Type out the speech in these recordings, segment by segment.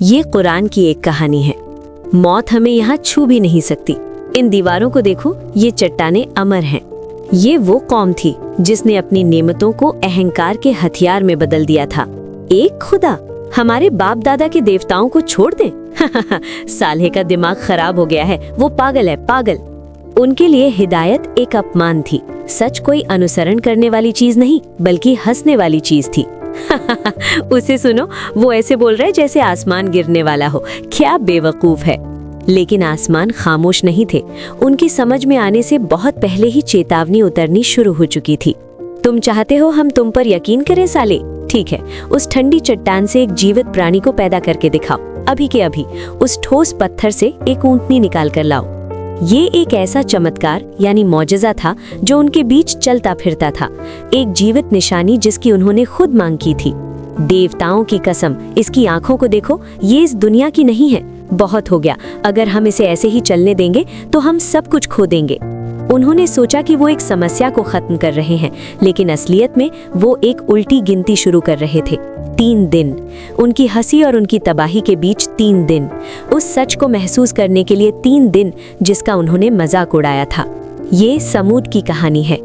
ये कुरान की एक कहानी है। मौत हमें यहाँ छू भी नहीं सकती। इन दीवारों को देखो, ये चट्टानें अमर हैं। ये वो कौम थी जिसने अपनी नेमतों को अहंकार के हथियार में बदल दिया था। एक खुदा हमारे बाप दादा के देवताओं को छोड़ दे। सालेह का दिमाग खराब हो गया है, वो पागल है, पागल। उनके लिए हिदायत एक अपमान थी। सच कोई अनुसरण करने वाली चीज नहीं, बल्कि हंसने वाली चीज थी। उसे सुनो, वो ऐसे बोल रहा है जैसे आसमान गिरने वाला हो। क्या बेवकूफ है। लेकिन आसमान खामोश नहीं थे। उनकी समझ में आने से बहुत पहले ही चेतावनी उतरनी शुरू हो चुकी थी। तुम चाहते हो हम तुम पर यकीन करें साले? ठीक है, उस ठंडी चट्टान से एक जीवित प्राणी को पैदा करके दिखाओ। अभी के अभी उस ठोस पत्थर से एक ऊंटनी निकाल कर लाओ। ये एक ऐसा चमत्कार यानी मौजज़ा था जो उनके बीच चलता फिरता था। एक जीवित निशानी जिसकी उन्होंने खुद मांग की थी। देवताओं की कसम, इसकी आंखों को देखो, ये इस दुनिया की नहीं है। बहुत हो गया, अगर हम इसे ऐसे ही चलने देंगे तो हम सब कुछ खो देंगे। उन्होंने सोचा कि वो एक समस्या को खत्म कर रहे हैं, लेकिन असलियत में वो एक उल्टी गिनती शुरू कर रहे थे। 3 दिन, उनकी हंसी और उनकी तबाही के बीच 3 दिन, उस सच को महसूस करने के लिए 3 दिन जिसका उन्होंने मजाक उड़ाया था। ये समूद की कहानी है।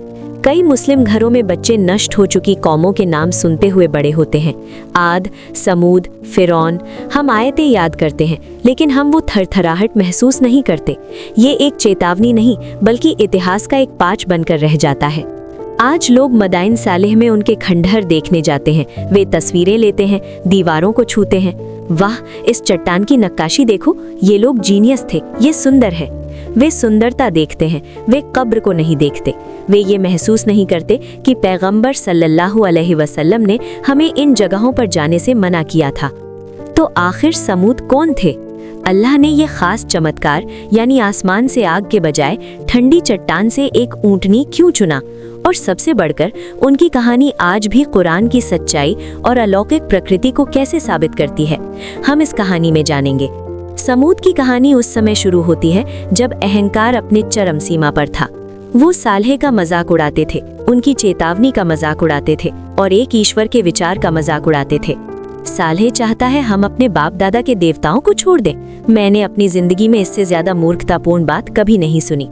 कई मुस्लिम घरों में बच्चे नष्ट हो चुकी कौमों के नाम सुनते हुए बड़े होते हैं। आद, समूद, फिरौन। हम आयतें याद करते हैं, लेकिन हम वो थरथराहट महसूस नहीं करते। ये एक चेतावनी नहीं, बल्कि इतिहास का एक पाठ बनकर रह जाता है। आज लोग मदाइन सालेह में उनके खंडहर देखने जाते हैं। वे तस्वीरें लेते हैं, दीवारों को छूते हैं। वाह, इस चट्टान की नक्काशी देखो, ये लोग जीनियस थे, ये सुंदर है। वे सुंदरता देखते हैं, वे कब्र को नहीं देखते। वे ये महसूस नहीं करते कि पैगंबर सल्लल्लाहु अलैहि वसल्लम ने हमें इन जगहों पर जाने से मना किया था। तो आखिर समूद कौन थे? अल्लाह ने ये खास चमत्कार यानी आसमान से आग के बजाय ठंडी चट्टान से एक ऊंटनी क्यों चुना? और सबसे बढ़कर उनकी कहानी आज भी कुरान की सच्चाई और अलौकिक प्रकृति को कैसे साबित करती है, हम इस कहानी में जानेंगे। समूद की कहानी उस समय शुरू होती है जब अहंकार अपने चरम सीमा पर था। वो सालेह का मजाक उड़ाते थे, उनकी चेतावनी का मजाक उड़ाते थे और एक ईश्वर के विचार का मजाक उड़ाते थे। सालेह चाहता है हम अपने बाप दादा के देवताओं को छोड़ दें। मैंने अपनी जिंदगी में इससे ज्यादा मूर्खतापूर्ण बात कभी नहीं सुनी।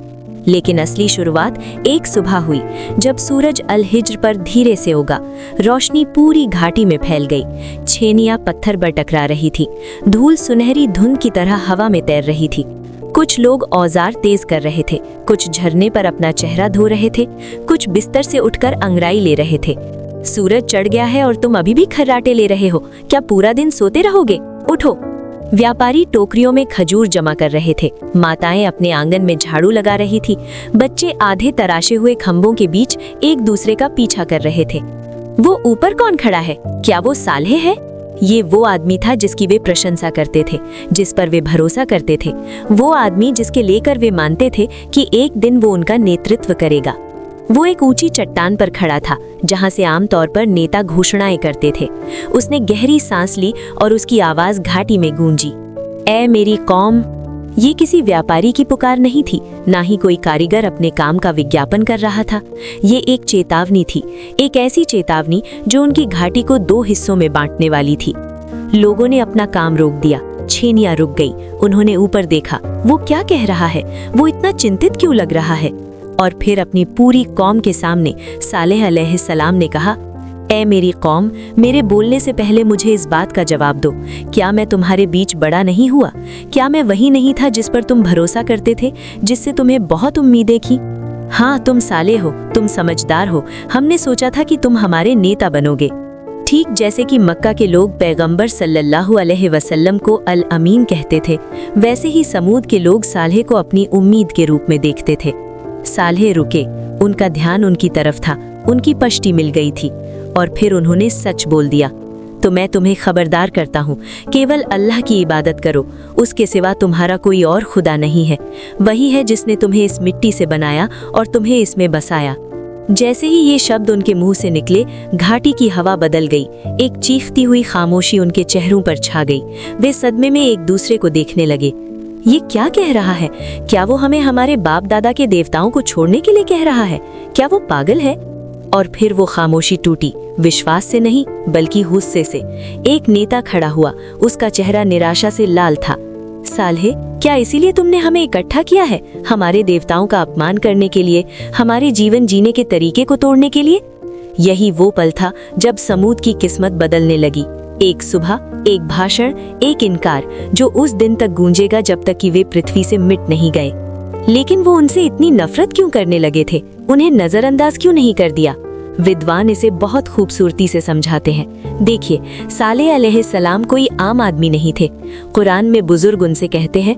लेकिन असली शुरुआत एक सुबह हुई जब सूरज अल हिज्र पर धीरे से उगा। रोशनी पूरी घाटी में फैल गई। छेनियां पत्थर पर टकरा रही थी। धूल सुनहरी धुंध की तरह हवा में तैर रही थी। कुछ लोग औजार तेज कर रहे थे, कुछ झरने पर अपना चेहरा धो रहे थे, कुछ बिस्तर से उठकर अंगड़ाई ले रहे थे। सूरज चढ़ गया है और तुम अभी भी खर्राटे ले रहे हो? क्या पूरा दिन सोते रहोगे? उठो। व्यापारी टोकरियों में खजूर जमा कर रहे थे। माताएं अपने आंगन में झाड़ू लगा रही थी। बच्चे आधे तराशे हुए खंभों के बीच एक दूसरे का पीछा कर रहे थे। वो ऊपर कौन खड़ा है? क्या वो सालेह है? ये वो आदमी था जिसकी वे प्रशंसा करते थे, जिस पर वे भरोसा करते थे। वो आदमी जिसके लेकर वे मानते थे कि एक दिन वो उनका नेतृत्व करेगा। वो एक ऊंची चट्टान पर खड़ा था, जहां से आमतौर पर नेता घोषणाएं करते थे। उसने गहरी सांस ली और उसकी आवाज घाटी में गूंजी, ऐ मेरी कौम। ये किसी व्यापारी की पुकार नहीं थी, ना ही कोई कारीगर अपने काम का विज्ञापन कर रहा था। ये एक चेतावनी थी, एक ऐसी चेतावनी जो उनकी घाटी को 2 हिस्सों में बांटने वाली थी। लोगों ने अपना काम रोक दिया, छेनियां रुक गई। उन्होंने ऊपर देखा, वो क्या कह रहा है? वो इतना चिंतित क्यों लग रहा है? और फिर अपनी पूरी कौम के सामने सालेह अलैहिस्सलाम ने कहा, ऐ मेरी कौम, मेरे बोलने से पहले मुझे इस बात का जवाब दो। क्या मैं तुम्हारे बीच बड़ा नहीं हुआ? क्या मैं वही नहीं था जिस पर तुम भरोसा करते थे, जिससे तुम्हें बहुत उम्मीदें थी? हाँ, तुम सालेह हो, तुम समझदार हो। हमने सोचा था कि तुम हमारे नेता बनोगे। ठीक जैसे कि मक्का के लोग पैगंबर सल्लल्लाहु अलैहि वसल्लम को अल अमीन कहते थे, वैसे ही समूद के लोग सालेह को अपनी उम्मीद के रूप में देखते थे। सालेह रुके, उनका ध्यान उनकी तरफ था, उनकी पश्ती मिल गई थी और फिर उन्होंने सच बोल दिया, तो मैं तुम्हें खबरदार करता हूँ, केवल अल्लाह की इबादत करो, उसके सिवा तुम्हारा कोई और खुदा नहीं है। वही है जिसने तुम्हें इस मिट्टी से बनाया और तुम्हें इसमें बसाया। जैसे ही ये शब्द उनके मुंह से निकले, घाटी की हवा बदल गई। एक चीखती हुई खामोशी उनके चेहरों पर छा गई। वे सदमे में एक दूसरे को देखने लगे। ये क्या कह रहा है? क्या वो हमें हमारे बाप दादा के देवताओं को छोड़ने के लिए कह रहा है? क्या वो पागल है? और फिर वो खामोशी टूटी, विश्वास से नहीं बल्कि गुस्से से। एक नेता खड़ा हुआ, उसका चेहरा निराशा से लाल था। साल्हे, क्या इसीलिए तुमने हमें इकट्ठा किया है? हमारे देवताओं का अपमान करने के लिए, हमारे जीवन जीने के तरीके को तोड़ने के लिए? यही वो पल था जब समूद की किस्मत बदलने लगी। एक सुबह, एक भाषण, एक इनकार जो उस दिन तक गूंजेगा जब तक कि वे पृथ्वी से मिट नहीं गए। लेकिन वो उनसे इतनी नफरत क्यों करने लगे थे? उन्हें नजरअंदाज क्यों नहीं कर दिया? विद्वान इसे बहुत खूबसूरती से समझाते हैं। देखिए, सालेह अलैहिस्सलाम कोई आम आदमी नहीं थे। कुरान में बुजुर्ग उनसे कहते हैं,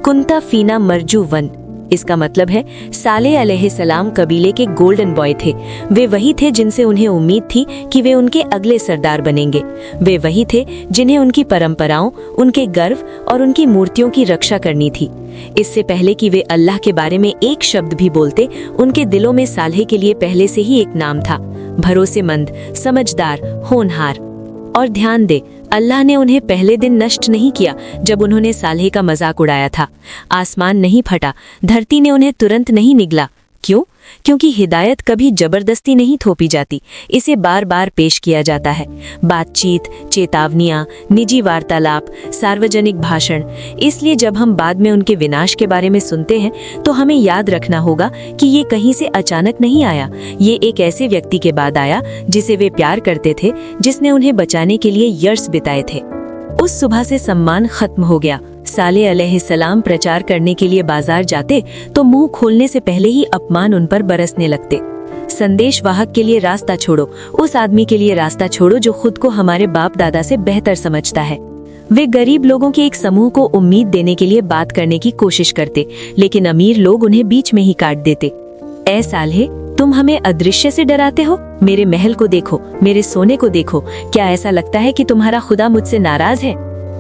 कुंता फीना मरजू वन। इसका मतलब है सालेह अलैहिस्सलाम कबीले के गोल्डन बॉय थे। वे वही थे जिनसे उन्हें उम्मीद थी कि वे उनके अगले सरदार बनेंगे। वे वही थे जिन्हें उनकी परंपराओं, उनके गर्व और उनकी मूर्तियों की रक्षा करनी थी। इससे पहले कि वे अल्लाह के बारे में एक शब्द भी बोलते, उनके दिलों में सालेह के लिए पहले से ही एक नाम था, भरोसेमंद, समझदार, होनहार। और ध्यान दे, अल्लाह ने उन्हें पहले दिन नष्ट नहीं किया जब उन्होंने सालेह का मजाक उड़ाया था। आसमान नहीं फटा, धरती ने उन्हें तुरंत नहीं निगला। क्यों? क्योंकि हिदायत कभी जबरदस्ती नहीं थोपी जाती, इसे बार बार पेश किया जाता है। बातचीत, चेतावनियां, निजी वार्तालाप, सार्वजनिक भाषण। इसलिए जब हम बाद में उनके विनाश के बारे में सुनते हैं तो हमें याद रखना होगा कि ये कहीं से अचानक नहीं आया। ये एक ऐसे व्यक्ति के बाद आया जिसे वे प्यार करते थे, जिसने उन्हें बचाने के लिए यर्स बिताए थे। उस सुबह से सम्मान खत्म हो गया। सालेह अलैहिस्सलाम प्रचार करने के लिए बाजार जाते तो मुंह खोलने से पहले ही अपमान उन पर बरसने लगते। संदेश वाहक के लिए रास्ता छोड़ो, उस आदमी के लिए रास्ता छोड़ो जो खुद को हमारे बाप दादा से बेहतर समझता है। वे गरीब लोगों के एक समूह को उम्मीद देने के लिए बात करने की कोशिश करते, लेकिन अमीर लोग उन्हें बीच में ही काट देते। ऐ सालेह, तुम हमें अदृश्य से डराते हो? मेरे महल को देखो, मेरे सोने को देखो। क्या ऐसा लगता है कि तुम्हारा खुदा मुझसे नाराज है?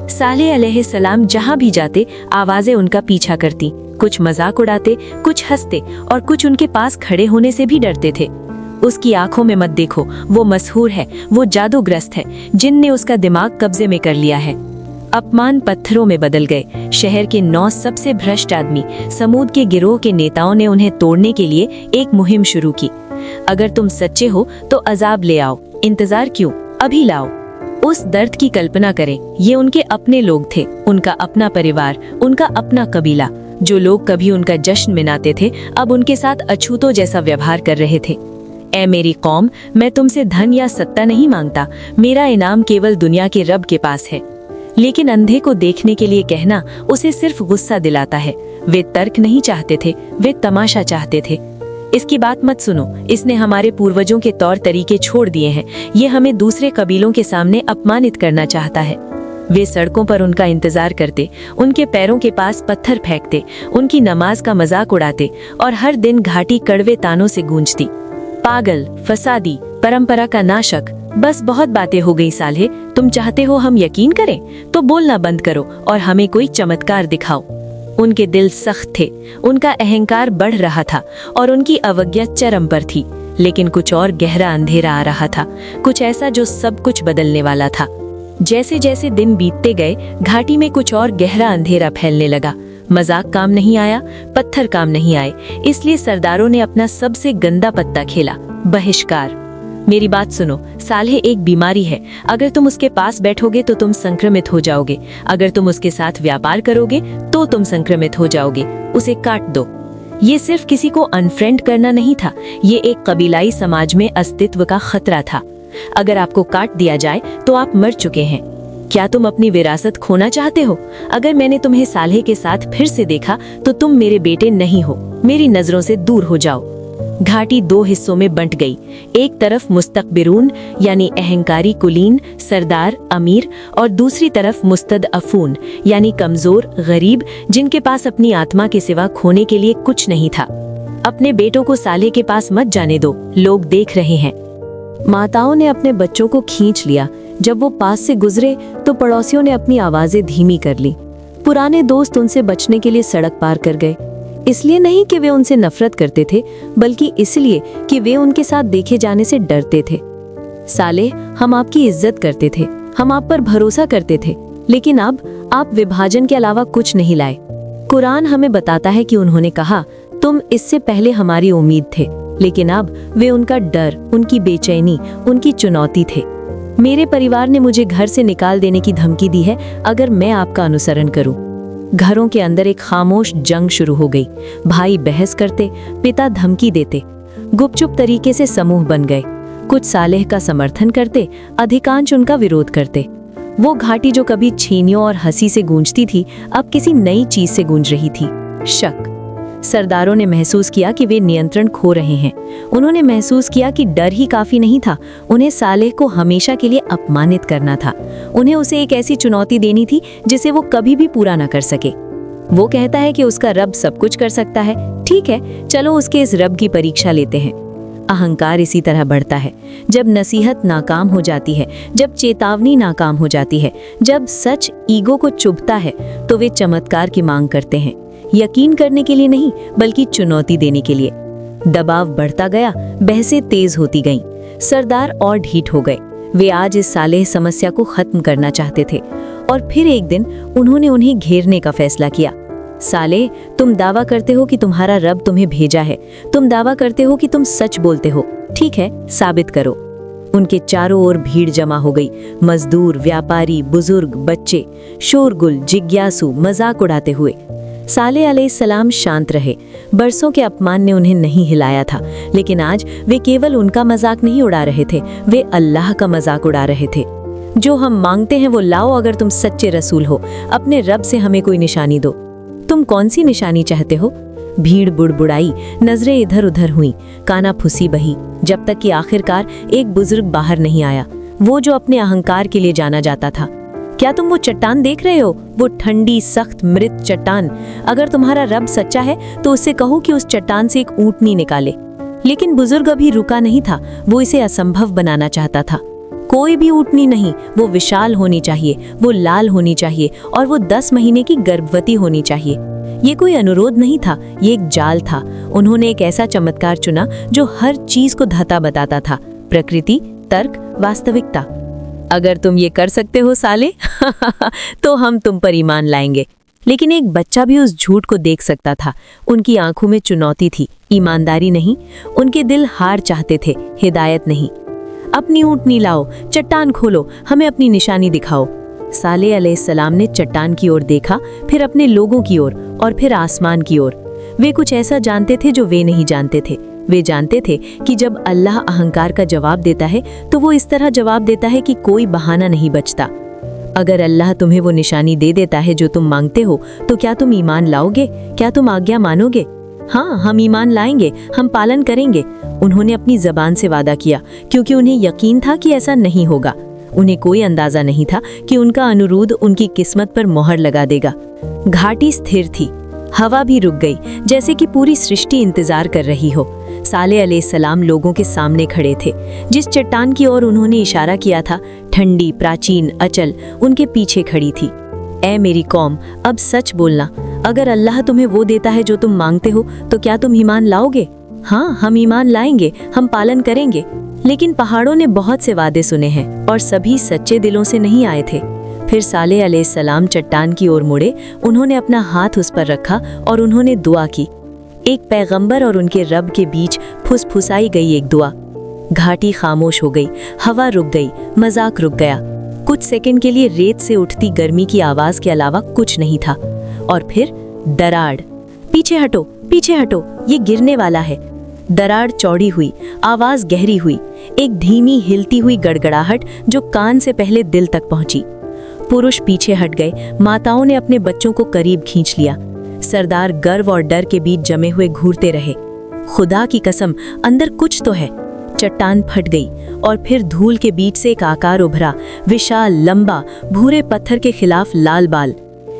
सालेह अलैहिस्सलाम जहाँ भी जाते, आवाजें उनका पीछा करती। कुछ मजाक उड़ाते, कुछ हंसते और कुछ उनके पास खड़े होने से भी डरते थे। उसकी आंखों में मत देखो, वो मशहूर है, वो जादूग्रस्त है, जिन ने उसका दिमाग कब्जे में कर लिया है। अपमान पत्थरों में बदल गए। शहर के 9 सबसे भ्रष्ट आदमी, समूद के गिरोह के नेताओं ने उन्हें तोड़ने के लिए एक मुहिम शुरू की। अगर तुम सच्चे हो तो अजाब ले आओ, इंतजार क्यों, अभी लाओ। उस दर्द की कल्पना करें। ये उनके अपने लोग थे, उनका अपना परिवार, उनका अपना कबीला। जो लोग कभी उनका जश्न मनाते थे, अब उनके साथ अछूतों जैसा व्यवहार कर रहे थे। ऐ मेरी कौम, मैं तुमसे धन या सत्ता नहीं मांगता, मेरा इनाम केवल दुनिया के रब के पास है। लेकिन अंधे को देखने के लिए कहना उसे सिर्फ गुस्सा दिलाता है। वे तर्क नहीं चाहते थे, वे तमाशा चाहते थे। इसकी बात मत सुनो, इसने हमारे पूर्वजों के तौर तरीके छोड़ दिए हैं। ये हमें दूसरे कबीलों के सामने अपमानित करना चाहता है। वे सड़कों पर उनका इंतजार करते, उनके पैरों के पास पत्थर फेंकते, उनकी नमाज का मजाक उड़ाते और हर दिन घाटी कड़वे तानों से गूंजती। पागल, फसादी, परंपरा का नाशक। बस बहुत बातें हो गई सालेह। तुम चाहते हो हम यकीन करें? तो बोलना बंद करो और हमें कोई चमत्कार दिखाओ। उनके दिल सख्त थे, उनका अहंकार बढ़ रहा था और उनकी अवज्ञा चरम पर थी। लेकिन कुछ और गहरा अंधेरा आ रहा था, कुछ ऐसा जो सब कुछ बदलने वाला था। जैसे जैसे दिन बीतते गए, घाटी में कुछ और गहरा अंधेरा फैलने लगा। मजाक काम नहीं आया, पत्थर काम नहीं आए, इसलिए सरदारों ने अपना सबसे गंदा पत्ता खेला, बहिष्कार। मेरी बात सुनो, सालेह एक बीमारी है। अगर तुम उसके पास बैठोगे तो तुम संक्रमित हो जाओगे। अगर तुम उसके साथ व्यापार करोगे तो तुम संक्रमित हो जाओगे। उसे काट दो। ये सिर्फ किसी को अनफ्रेंड करना नहीं था, ये एक कबीलाई समाज में अस्तित्व का खतरा था। अगर आपको काट दिया जाए तो आप मर चुके हैं। क्या तुम अपनी विरासत खोना चाहते हो? अगर मैंने तुम्हें सालेह के साथ फिर से देखा तो तुम मेरे बेटे नहीं हो। मेरी नजरों से दूर हो जाओ। घाटी 2 हिस्सों में बंट गई। एक तरफ मुस्तकबिरून यानी अहंकारी कुलीन, सरदार, अमीर, और दूसरी तरफ मुस्तदअफून यानी कमजोर, गरीब, जिनके पास अपनी आत्मा के सिवा खोने के लिए कुछ नहीं था। अपने बेटों को सालेह के पास मत जाने दो, लोग देख रहे हैं। माताओं ने अपने बच्चों को खींच लिया। जब वो पास से गुजरे तो पड़ोसियों ने अपनी आवाजें धीमी कर ली। पुराने दोस्त उनसे बचने के लिए सड़क पार कर गए। इसलिए नहीं कि वे उनसे नफरत करते थे, बल्कि इसलिए कि वे उनके साथ देखे जाने से डरते थे। सालेह, हम आपकी इज्जत करते थे, हम आप पर भरोसा करते थे, लेकिन अब आप विभाजन के अलावा कुछ नहीं लाए। कुरान हमें बताता है कि उन्होंने कहा, तुम इससे पहले हमारी उम्मीद थे, लेकिन अब वे उनका डर, उनकी बेचैनी, उनकी चुनौती थे। मेरे परिवार ने मुझे घर से निकाल देने की धमकी दी है अगर मैं आपका अनुसरण करूं। घरों के अंदर एक खामोश जंग शुरू हो गई। भाई बहस करते, पिता धमकी देते, गुपचुप तरीके से समूह बन गए। कुछ सालेह का समर्थन करते, अधिकांश उनका विरोध करते। वो घाटी जो कभी छीनियों और हंसी से गूंजती थी, अब किसी नई चीज से गूंज रही थी, शक। सरदारों ने महसूस किया कि वे नियंत्रण खो रहे हैं। उन्होंने महसूस किया कि डर ही काफी नहीं था, उन्हें सालेह को हमेशा के लिए अपमानित करना था। उन्हें उसे एक ऐसी चुनौती देनी थी जिसे वो कभी भी पूरा न कर सके। वो कहता है कि उसका रब सब कुछ कर सकता है, ठीक है, चलो उसके इस रब की परीक्षा लेते हैं। अहंकार इसी तरह बढ़ता है। जब नसीहत नाकाम हो जाती है, जब चेतावनी नाकाम हो जाती है, जब सच ईगो को चुभता है, तो वे चमत्कार की मांग करते हैं। यकीन करने के लिए नहीं, बल्कि चुनौती देने के लिए। दबाव बढ़ता गया, बहसें तेज होती गईं, सरदार और ढीठ हो गए। वे आज इस सालेह समस्या को खत्म करना चाहते थे। और फिर एक दिन उन्होंने उन्हें घेरने का फैसला किया। सालेह, तुम दावा करते हो कि तुम्हारा रब तुम्हें भेजा है, तुम दावा करते हो कि तुम सच बोलते हो, ठीक है, साबित करो। उनके चारों ओर भीड़ जमा हो गई। मजदूर, व्यापारी, बुजुर्ग, बच्चे, शोरगुल, जिज्ञासु, मजाक उड़ाते हुए। सालेह अलैहिस्सलाम शांत रहे। बरसों के अपमान ने उन्हें नहीं हिलाया था, लेकिन आज वे केवल उनका मजाक नहीं उड़ा रहे थे, वे अल्लाह का मजाक उड़ा रहे थे। जो हम मांगते हैं वो लाओ, अगर तुम सच्चे रसूल हो। अपने रब से हमें कोई निशानी दो। तुम कौन सी निशानी चाहते हो? भीड़ बुड़बुड़ाई, नजरें इधर उधर हुई, काना फुसी बही, जब तक कि आखिरकार एक बुजुर्ग बाहर नहीं आया, वो जो अपने अहंकार के लिए जाना जाता था। क्या तुम वो चट्टान देख रहे हो? वो ठंडी, सख्त, मृत चट्टान। अगर तुम्हारा रब सच्चा है तो उससे कहो कि उस चट्टान से एक ऊंटनी निकाले। लेकिन बुजुर्ग अभी रुका नहीं था, वो इसे असंभव बनाना चाहता था। कोई भी ऊंटनी नहीं, वो विशाल होनी चाहिए, वो लाल होनी चाहिए, और वो 10 महीने की गर्भवती होनी चाहिए। ये कोई अनुरोध नहीं था, ये एक जाल था। उन्होंने एक ऐसा चमत्कार चुना जो हर चीज को धता बताता था, प्रकृति, तर्क, वास्तविकता। अगर तुम ये कर सकते हो सालेह तो हम तुम पर ईमान लाएंगे। लेकिन एक बच्चा भी उस झूठ को देख सकता था। उनकी आंखों में चुनौती थी, ईमानदारी नहीं। उनके दिल हार चाहते थे, हिदायत नहीं। अपनी ऊंटनी लाओ, चट्टान खोलो, हमें अपनी निशानी दिखाओ। सालेह अलैहिस्सलाम ने चट्टान की ओर देखा, फिर अपने लोगों की ओर, और फिर आसमान की ओर। वे कुछ ऐसा जानते थे जो वे नहीं जानते थे। वे जानते थे कि जब अल्लाह अहंकार का जवाब देता है तो वो इस तरह जवाब देता है कि कोई बहाना नहीं बचता। अगर अल्लाह तुम्हें वो निशानी दे देता है जो तुम मांगते हो, तो क्या तुम ईमान लाओगे? क्या तुम आज्ञा मानोगे? हाँ, हम ईमान लाएंगे, हम पालन करेंगे। उन्होंने अपनी जबान से वादा किया, क्योंकि उन्हें यकीन था कि ऐसा नहीं होगा। उन्हें कोई अंदाजा नहीं था कि उनका अनुरोध उनकी किस्मत पर मोहर लगा देगा। घाटी स्थिर थी, हवा भी रुक गई, जैसे कि पूरी सृष्टि इंतजार कर रही हो। सालेह अलैहिस्सलाम लोगों के सामने खड़े थे। जिस चट्टान की ओर उन्होंने इशारा किया था, ठंडी, प्राचीन, अचल, उनके पीछे खड़ी थी। ऐ मेरी कौम, अब सच बोलना। अगर अल्लाह तुम्हें वो देता है जो तुम मांगते हो, तो क्या तुम ईमान लाओगे? हाँ, हम ईमान लाएंगे, हम पालन करेंगे। लेकिन पहाड़ों ने बहुत से वादे सुने हैं, और सभी सच्चे दिलों से नहीं आए थे। फिर सालेह अलैहिस्सलाम चट्टान की ओर मुड़े, उन्होंने अपना हाथ उस पर रखा और उन्होंने दुआ की। एक पैगंबर और उनके रब के बीच फुसफुसाई गई एक दुआ। घाटी खामोश हो गई, हवा रुक गई, मजाक रुक गया। कुछ सेकंड के लिए रेत से उठती गर्मी की आवाज के अलावा कुछ नहीं था। और फिर दराड़। पीछे हटो, पीछे हटो, ये गिरने वाला है। दराड़ चौड़ी हुई, आवाज गहरी हुई, एक धीमी हिलती हुई गड़गड़ाहट जो कान से पहले दिल तक पहुंची। पुरुष पीछे हट गए, माताओं ने अपने बच्चों को करीब खींच लिया। सरदार गर्व और डर के बीच जमे हुए घूरते रहे। खुदा की कसम, अंदर कुछ तो है। चट्टान फट गई और फिर धूल के बीच से एक आकार उभरा, विशाल, लंबा, भूरे पत्थर के खिलाफ लाल बाल।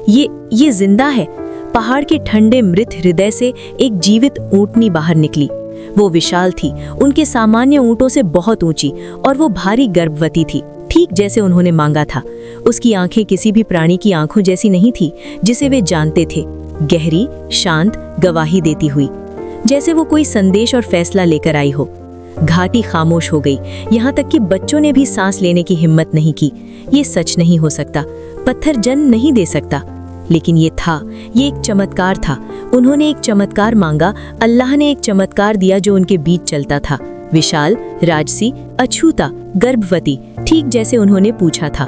ये जिंदा है। पहाड़ के ठंडे मृत हृदय से एक जीवित ऊंटनी बाहर निकली। वो विशाल थी, उनके सामान्य ऊंटों से बहुत ऊंची, और वो भारी गर्भवती थी, ठीक जैसे उन्होंने मांगा था। उसकी आंखें किसी भी प्राणी की आंखों जैसी नहीं थी जिसे वे जानते थे, गहरी, शांत, गवाही देती हुई, जैसे वो कोई संदेश और फैसला लेकर आई हो। घाटी खामोश हो गई, यहाँ तक कि बच्चों ने भी सांस लेने की हिम्मत नहीं की। ये सच नहीं हो सकता, पत्थर जन्म नहीं दे सकता। लेकिन ये एक चमत्कार था। उन्होंने एक चमत्कार मांगा, अल्लाह ने एक चमत्कार दिया जो उनके बीच चलता था। विशाल, राजसी, अछूता, गर्भवती, ठीक जैसे उन्होंने पूछा था।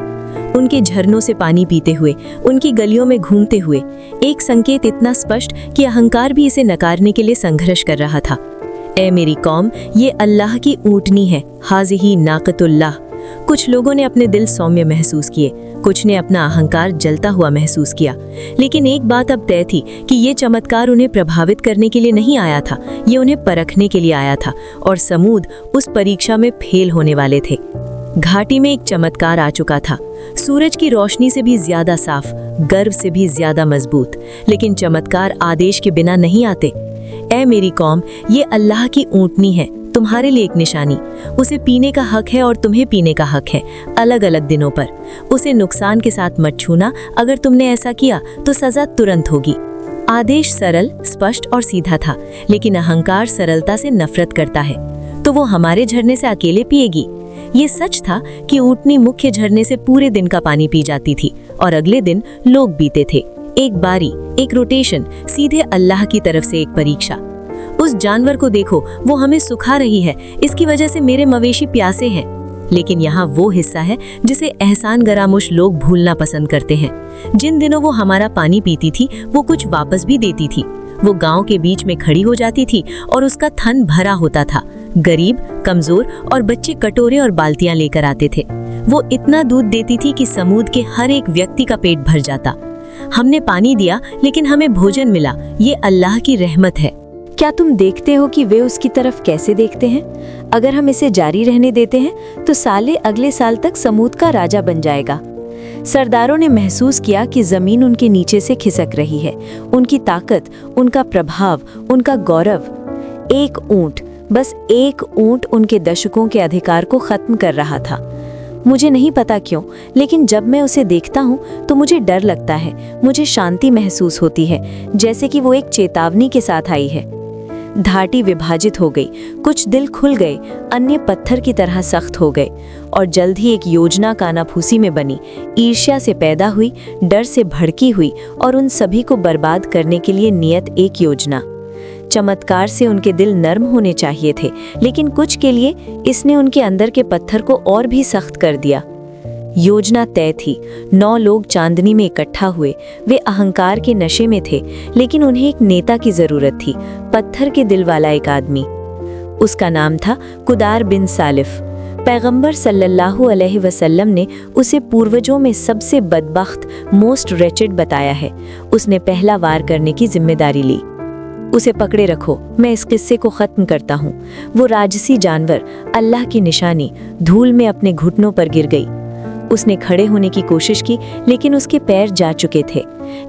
उनके झरनों से पानी पीते हुए, उनकी गलियों में घूमते हुए, एक संकेत इतना स्पष्ट कि अहंकार भी इसे नकारने के लिए संघर्ष कर रहा था। ए मेरी कौम, ये अल्लाह की ऊँटनी है, हाज़िही नाक़तुल्लाह। कुछ लोगों ने अपने दिल सौम्य महसूस किए, कुछ ने अपना अहंकार जलता हुआ महसूस किया। लेकिन एक बात अब तय थी कि ये चमत्कार उन्हें प्रभावित करने के लिए नहीं आया था, ये उन्हें परखने के लिए आया था, और समूद उस परीक्षा में फेल होने वाले थे। घाटी में एक चमत्कार आ चुका था, सूरज की रोशनी से भी ज्यादा साफ, गर्व से भी ज्यादा मजबूत। लेकिन चमत्कार आदेश के बिना नहीं आते। ए मेरी कौम, ये अल्लाह की ऊँटनी है, तुम्हारे लिए एक निशानी। उसे पीने का हक है और तुम्हें पीने का हक है, अलग अलग दिनों पर। उसे नुकसान के साथ मत छूना, अगर तुमने ऐसा किया तो सजा तुरंत होगी। आदेश सरल, स्पष्ट और सीधा था, लेकिन अहंकार सरलता से नफरत करता है। तो वो हमारे झरने से अकेले पिएगी? ये सच था कि ऊँटनी मुख्य झरने से पूरे दिन का पानी पी जाती थी और अगले दिन लोग पीते थे। एक बारी, एक रोटेशन, सीधे अल्लाह की तरफ से एक परीक्षा। उस जानवर को देखो, वो हमें सुखा रही है, इसकी वजह से मेरे मवेशी प्यासे हैं। लेकिन यहाँ वो हिस्सा है जिसे एहसान गरामुश लोग भूलना पसंद करते हैं। जिन दिनों वो हमारा पानी पीती थी, वो कुछ वापस भी देती थी। वो गांव के बीच में खड़ी हो जाती थी और उसका थन भरा होता था। गरीब, कमजोर और बच्चे कटोरे और बाल्टियां लेकर आते थे। वो इतना दूध देती थी कि समूद के हर एक व्यक्ति का पेट भर जाता। हमने पानी दिया, लेकिन हमें भोजन मिला। ये अल्लाह की रहमत है। क्या तुम देखते हो कि वे उसकी तरफ कैसे देखते हैं? अगर हम इसे जारी रहने देते हैं तो साले अगले साल तक समूद का राजा बन जाएगा। सरदारों ने महसूस किया कि जमीन उनके नीचे से खिसक रही है। उनकी ताकत, उनका प्रभाव, उनका गौरव। एक ऊंट, बस एक ऊंट उनके दशकों के अधिकार को खत्म कर रहा था। मुझे नहीं पता क्यों, लेकिन जब मैं उसे देखता हूँ तो मुझे डर लगता है। मुझे शांति महसूस होती है, जैसे कि वो एक चेतावनी के साथ आई है। धाटी विभाजित हो गई, कुछ दिल खुल गए, अन्य पत्थर की तरह सख्त हो गए। और जल्द ही एक योजना कानाफूसी में बनी, ईर्ष्या से पैदा हुई, डर से भड़की हुई और उन सभी को बर्बाद करने के लिए नियत एक योजना। चमत्कार से उनके दिल नर्म होने चाहिए थे, लेकिन कुछ के लिए इसने उनके अंदर के पत्थर को और भी सख्त कर दिया। योजना तय थी। 9 लोग चांदनी में इकट्ठा हुए। वे अहंकार के नशे में थे, लेकिन उन्हें एक नेता की जरूरत थी, पत्थर के दिल वाला एक आदमी। उसका नाम था कुदार बिन सालिफ। पैगंबर सल्लल्लाहु अलैहि वसल्लम ने उसे पूर्वजों में सबसे बदबख्त, मोस्ट रेचेड बताया है। उसने पहला वार करने की जिम्मेदारी ली। उसे पकड़े रखो, मैं इस किस्से को खत्म करता हूँ। वो राजसी जानवर, अल्लाह की निशानी, धूल में अपने घुटनों पर गिर गई। उसने खड़े होने की कोशिश की, लेकिन उसके पैर जा चुके थे।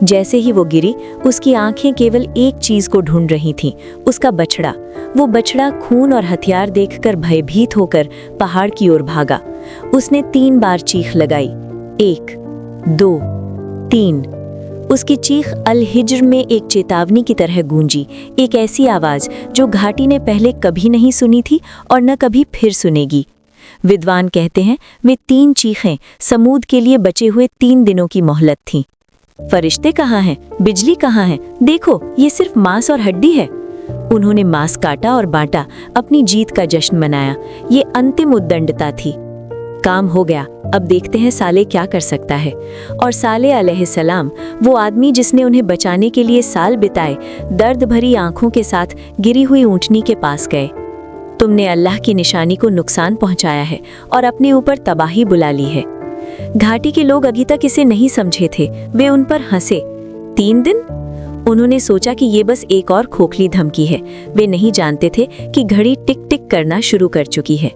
जैसे ही वो गिरी, उसकी आंखें केवल एक चीज को ढूंढ रही थीं, उसका बछड़ा। वो बछड़ा खून और हथियार देखकर भयभीत होकर पहाड़ की ओर भागा। उसने 3 बार चीख लगाई, 1, 2, 3। उसकी चीख अल हिज्र में एक चेतावनी की तरह गूंजी, एक ऐसी आवाज जो घाटी ने पहले कभी नहीं सुनी थी और न कभी फिर सुनेगी। विद्वान कहते हैं वे 3 चीखें समूद के लिए बचे हुए 3 दिनों की मोहलत थीं। फरिश्ते कहाँ हैं? बिजली कहाँ है? देखो, ये सिर्फ मांस और हड्डी है। उन्होंने मांस काटा और बांटा, अपनी जीत का जश्न मनाया। ये अंतिम उद्दंडता थी। काम हो गया, अब देखते हैं साले क्या कर सकता है। और साले अलैहिस्सलाम, वो आदमी जिसने उन्हें बचाने के लिए साल बिताए, दर्द भरी आंखों के साथ गिरी हुई ऊँटनी के पास गए। तुमने अल्लाह की निशानी को नुकसान पहुंचाया है और अपने ऊपर तबाही बुला ली है। घाटी के लोग अभी तक इसे नहीं समझे थे। वे उन पर हंसे। 3 दिन? उन्होंने सोचा कि ये बस एक और खोखली धमकी है। वे नहीं जानते थे कि घड़ी टिक टिक करना शुरू कर चुकी है।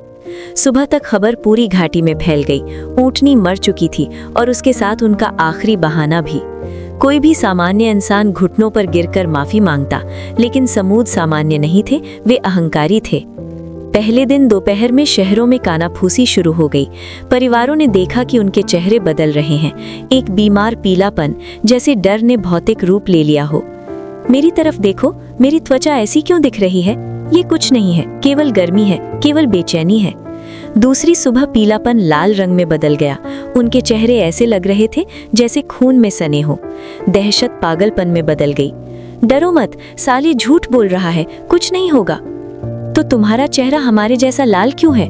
सुबह तक खबर पूरी घाटी में फैल गई। ऊँटनी मर चुकी थी और उसके साथ उनका आखिरी बहाना भी। कोई भी सामान्य इंसान घुटनों पर गिरकर माफी मांगता, लेकिन समूद सामान्य नहीं थे, वे अहंकारी थे। पहले दिन दोपहर में शहरों में कानाफूसी शुरू हो गई। परिवारों ने देखा कि उनके चेहरे बदल रहे हैं, एक बीमार पीलापन, जैसे डर ने भौतिक रूप ले लिया हो। मेरी तरफ देखो, मेरी त्वचा ऐसी क्यों दिख रही है? ये कुछ नहीं है, केवल गर्मी है, केवल बेचैनी है। दूसरी सुबह पीलापन लाल रंग में बदल गया। उनके चेहरे ऐसे लग रहे थे जैसे खून में सने हो। दहशत पागलपन में बदल गई। डरो मत, साली झूठ बोल रहा है, कुछ नहीं होगा। तो तुम्हारा चेहरा हमारे जैसा लाल क्यों है?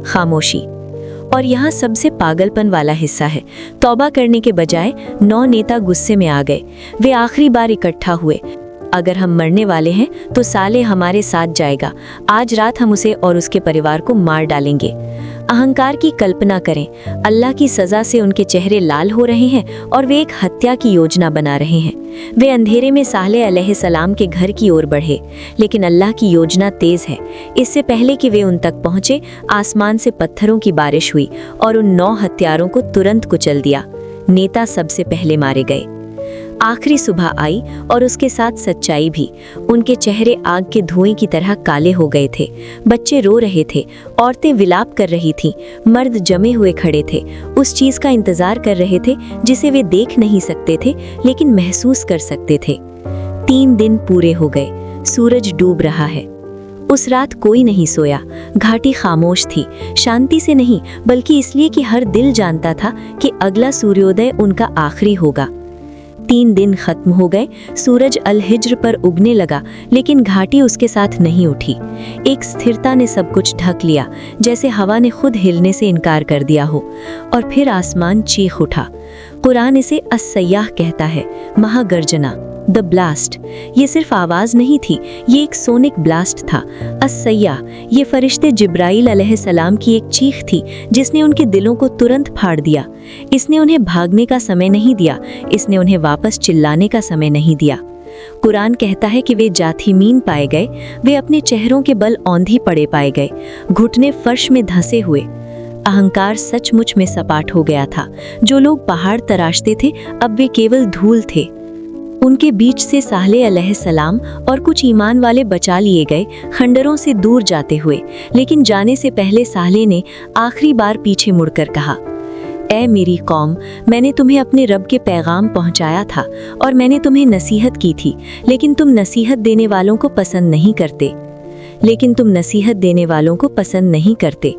खामोशी। और यहाँ सबसे पागलपन वाला हिस्सा है। तौबा करने के बजाय 9 नेता गुस्से में आ गए। वे आखिरी बार इकट्ठा हुए। अगर हम मरने वाले हैं तो साले हमारे साथ जाएगा। आज रात हम उसे और उसके परिवार को मार डालेंगे। अहंकार की कल्पना करें। अल्लाह की सजा से उनके चेहरे लाल हो रहे हैं और वे एक हत्या की योजना बना रहे हैं। वे अंधेरे में साले अलैहिस्सलाम के घर की ओर बढ़े, लेकिन अल्लाह की योजना तेज है। इससे पहले कि वे उन तक पहुंचे, आसमान से पत्थरों की बारिश हुई और उन 9 हत्यारों को तुरंत कुचल दिया। नेता सबसे पहले मारे गए। आखिरी सुबह आई और उसके साथ सच्चाई भी। उनके चेहरे आग के धुएं की तरह काले हो गए थे। बच्चे रो रहे थे, औरतें विलाप कर रही थीं, मर्द जमे हुए खड़े थे, उस चीज का इंतजार कर रहे थे जिसे वे देख नहीं सकते थे लेकिन महसूस कर सकते थे। 3 दिन पूरे हो गए। सूरज डूब रहा है। उस रात कोई नहीं सोया। घाटी खामोश थी, शांति से नहीं बल्कि इसलिए कि हर दिल जानता था कि अगला सूर्योदय उनका आखिरी होगा। 3 दिन खत्म हो गए। सूरज अल हिज्र पर उगने लगा, लेकिन घाटी उसके साथ नहीं उठी। एक स्थिरता ने सब कुछ ढक लिया, जैसे हवा ने खुद हिलने से इनकार कर दिया हो। और फिर आसमान चीख उठा। कुरान इसे अस्सय्याह कहता है, महागर्जना, द ब्लास्ट। ये सिर्फ आवाज नहीं थी, ये एक सोनिक ब्लास्ट था। अस्सय्याह, ये फरिश्ते जिब्राइल अलैहिस्सलाम की एक चीख थी जिसने उनके दिलों को तुरंत फाड़ दिया। इसने उन्हें भागने का समय नहीं दिया, इसने उन्हें वापस चिल्लाने का समय नहीं दिया। कुरान कहता है कि वे जाथिमीन पाए गए, वे अपने चेहरों के बल औंधी पड़े पाए गए, घुटने फर्श में धंसे हुए। अहंकार सचमुच में सपाट हो गया था। जो लोग पहाड़ तराशते थे, अब वे केवल धूल थे। उनके बीच से साले अलैहिस्सलाम और कुछ ईमान वाले बचा लिए गए, खंडरों से दूर जाते हुए। लेकिन जाने से पहले साले ने आखिरी बार पीछे मुड़कर कहा, ऐ मेरी कौम, मैंने तुम्हें अपने रब के पैगाम पहुंचाया था और मैंने तुम्हें नसीहत की थी, लेकिन तुम नसीहत देने वालों को पसंद नहीं करते।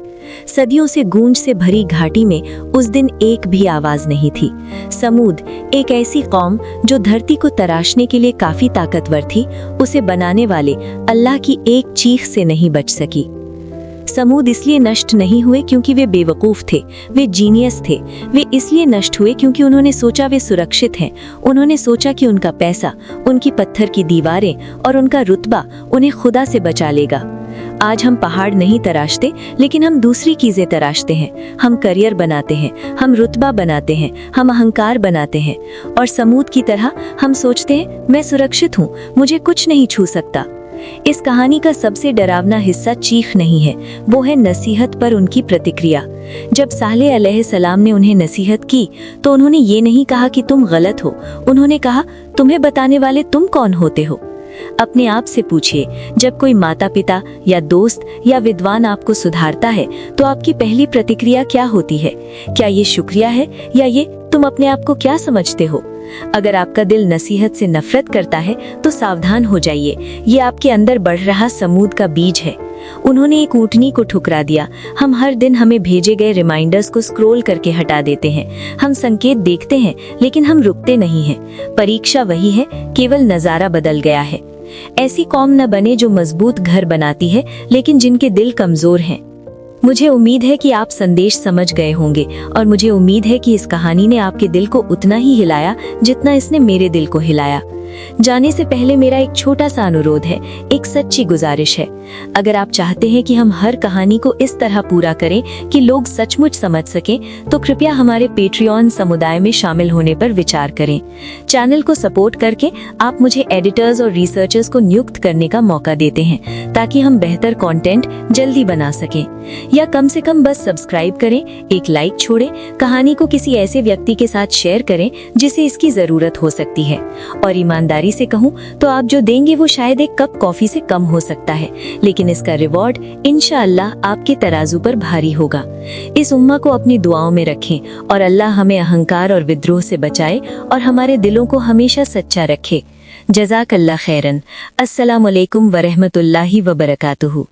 सदियों से गूंज से भरी घाटी में उस दिन एक भी आवाज नहीं थी। समूद, एक ऐसी कौम जो धरती को तराशने के लिए काफी ताकतवर थी, उसे बनाने वाले अल्लाह की एक चीख से नहीं बच सकी। समूद इसलिए नष्ट नहीं हुए क्योंकि वे बेवकूफ थे, वे जीनियस थे। वे इसलिए नष्ट हुए क्योंकि उन्होंने सोचा वे सुरक्षित हैं। उन्होंने सोचा कि उनका पैसा, उनकी पत्थर की दीवारें और उनका रुतबा उन्हें खुदा से बचा लेगा। आज हम पहाड़ नहीं तराशते, लेकिन हम दूसरी चीजें तराशते हैं। हम करियर बनाते हैं, हम रुतबा बनाते हैं, हम अहंकार बनाते हैं। और समूद की तरह हम सोचते हैं, मैं सुरक्षित हूँ, मुझे कुछ नहीं छू सकता। इस कहानी का सबसे डरावना हिस्सा चीख नहीं है, वो है नसीहत पर उनकी प्रतिक्रिया। जब साले अलैहिस्सलाम ने उन्हें नसीहत की तो उन्होंने ये नहीं कहा कि तुम गलत हो, उन्होंने कहा, तुम्हें बताने वाले तुम कौन होते हो? अपने आप से पूछिए, जब कोई माता पिता या दोस्त या विद्वान आपको सुधारता है तो आपकी पहली प्रतिक्रिया क्या होती है? क्या ये शुक्रिया है या ये तुम अपने आप को क्या समझते हो? अगर आपका दिल नसीहत से नफरत करता है तो सावधान हो जाइए, ये आपके अंदर बढ़ रहा समूद का बीज है। उन्होंने एक ऊँटनी को ठुकरा दिया। हम हर दिन हमें भेजे गए रिमाइंडर्स को स्क्रॉल करके हटा देते हैं। हम संकेत देखते हैं लेकिन हम रुकते नहीं हैं। परीक्षा वही है, केवल नजारा बदल गया है। ऐसी कौम न बने जो मजबूत घर बनाती है लेकिन जिनके दिल कमजोर हैं। मुझे उम्मीद है कि आप संदेश समझ गए होंगे और मुझे उम्मीद है कि इस कहानी ने आपके दिल को उतना ही हिलाया जितना इसने मेरे दिल को हिलाया। जाने से पहले मेरा एक छोटा सा अनुरोध है, एक सच्ची गुजारिश है। अगर आप चाहते हैं कि हम हर कहानी को इस तरह पूरा करें कि लोग सचमुच समझ सकें, तो कृपया हमारे पेट्रियन समुदाय में शामिल होने पर विचार करें। चैनल को सपोर्ट करके आप मुझे एडिटर्स और रिसर्चर्स को नियुक्त करने का मौका देते हैं ताकि हम बेहतर कंटेंट जल्दी बना सकें। या कम से कम बस सब्सक्राइब करें, एक लाइक छोड़ें, कहानी को किसी ऐसे व्यक्ति के साथ शेयर करें जिसे इसकी जरूरत हो सकती है। और ईमानदारी से कहूँ तो आप जो देंगे वो शायद एक कप कॉफी से कम हो सकता है, लेकिन इसका रिवॉर्ड इंशाअल्लाह आपके तराजू पर भारी होगा। इस उम्मा को अपनी दुआओं में रखें और अल्लाह हमें अहंकार और विद्रोह से बचाए और हमारे दिलों को हमेशा सच्चा रखे। जज़ाकल्लाह खैरन। अस्सलामु अलैकुम वरहमतुल्लाहि वबरकातुहू।